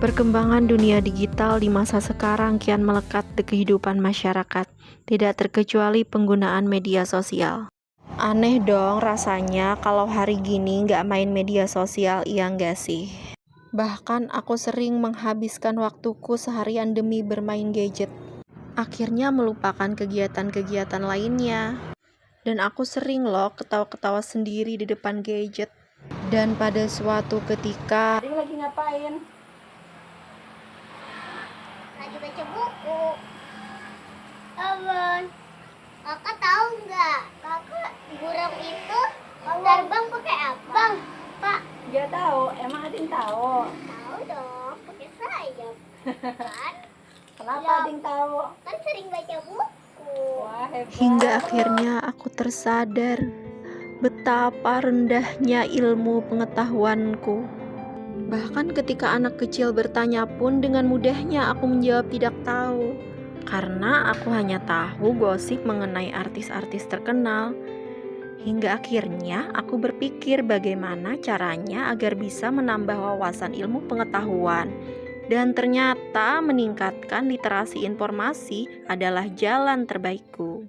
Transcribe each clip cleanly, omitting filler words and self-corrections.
Perkembangan dunia digital di masa sekarang kian melekat di kehidupan masyarakat, tidak terkecuali penggunaan media sosial. Aneh dong rasanya kalau hari gini nggak main media sosial, iya nggak sih? Bahkan aku sering menghabiskan waktuku seharian demi bermain gadget. Akhirnya melupakan kegiatan-kegiatan lainnya. Dan aku sering loh ketawa-ketawa sendiri di depan gadget. Dan pada suatu ketika... Adik lagi ngapain? Lagi baca buku. Abang, kakak tahu nggak? Kakak burung itu terbang pakai abang, Pak. Dia tahu, emang Ading tahu. Tahu dong, pakai sayap. Kan? Kenapa Ya. Ading tahu? Kan sering baca buku. Wah, hebat. Hingga akhirnya aku tersadar betapa rendahnya ilmu pengetahuanku. Bahkan ketika anak kecil bertanya pun dengan mudahnya aku menjawab tidak tahu. Karena aku hanya tahu gosip mengenai artis-artis terkenal. Hingga akhirnya aku berpikir bagaimana caranya agar bisa menambah wawasan ilmu pengetahuan. Dan ternyata meningkatkan literasi informasi adalah jalan terbaikku.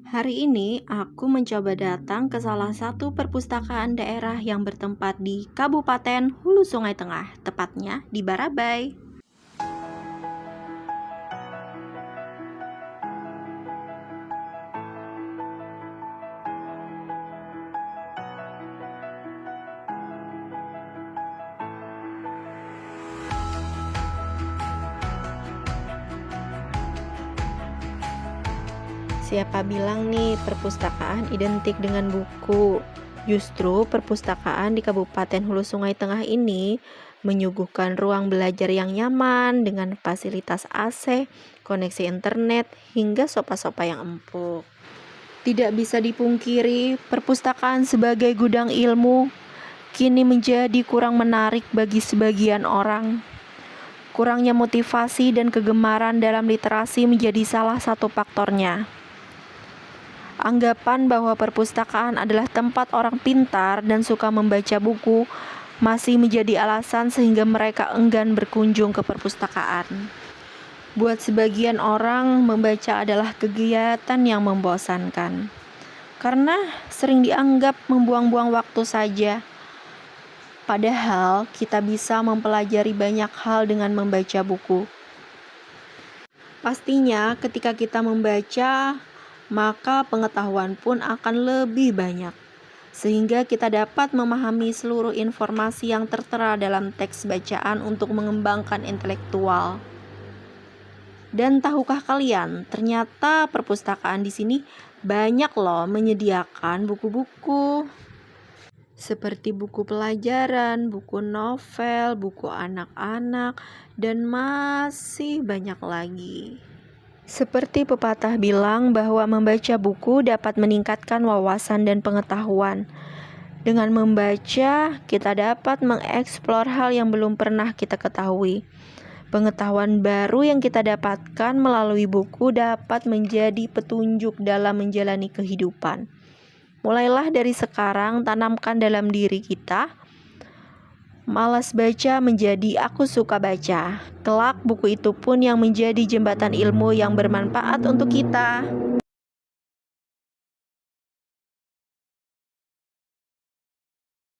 Hari ini aku mencoba datang ke salah satu perpustakaan daerah yang bertempat di Kabupaten Hulu Sungai Tengah, tepatnya di Barabai. Siapa bilang nih perpustakaan identik dengan buku? Justru perpustakaan di Kabupaten Hulu Sungai Tengah ini menyuguhkan ruang belajar yang nyaman dengan fasilitas AC, koneksi internet, hingga sofa-sofa yang empuk. Tidak bisa dipungkiri, perpustakaan sebagai gudang ilmu kini menjadi kurang menarik bagi sebagian orang. Kurangnya motivasi dan kegemaran dalam literasi menjadi salah satu faktornya. Anggapan bahwa perpustakaan adalah tempat orang pintar dan suka membaca buku masih menjadi alasan sehingga mereka enggan berkunjung ke perpustakaan. Buat sebagian orang, membaca adalah kegiatan yang membosankan karena sering dianggap membuang-buang waktu saja. Padahal kita bisa mempelajari banyak hal dengan membaca buku. Pastinya ketika kita membaca, maka pengetahuan pun akan lebih banyak, sehingga kita dapat memahami seluruh informasi yang tertera dalam teks bacaan untuk mengembangkan intelektual. Dan tahukah kalian, ternyata perpustakaan di sini banyak loh menyediakan buku-buku seperti buku pelajaran, buku novel, buku anak-anak, dan masih banyak lagi. Seperti pepatah bilang bahwa membaca buku dapat meningkatkan wawasan dan pengetahuan. Dengan membaca, kita dapat mengeksplor hal yang belum pernah kita ketahui. Pengetahuan baru yang kita dapatkan melalui buku dapat menjadi petunjuk dalam menjalani kehidupan. Mulailah dari sekarang, tanamkan dalam diri kita malas baca menjadi aku suka baca. Kelak buku itu pun yang menjadi jembatan ilmu yang bermanfaat untuk kita.